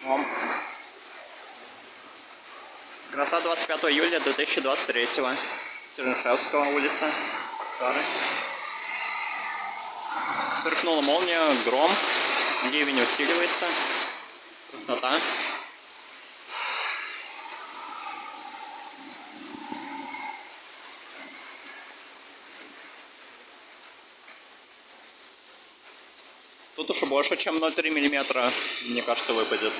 О. Краса 25 июля 2023. Чернышевского улица. Сары. Сверкнула молния, гром. Ливень усиливается. Красота. Тут уже больше, чем 0,3 мм, мне кажется, выпадет.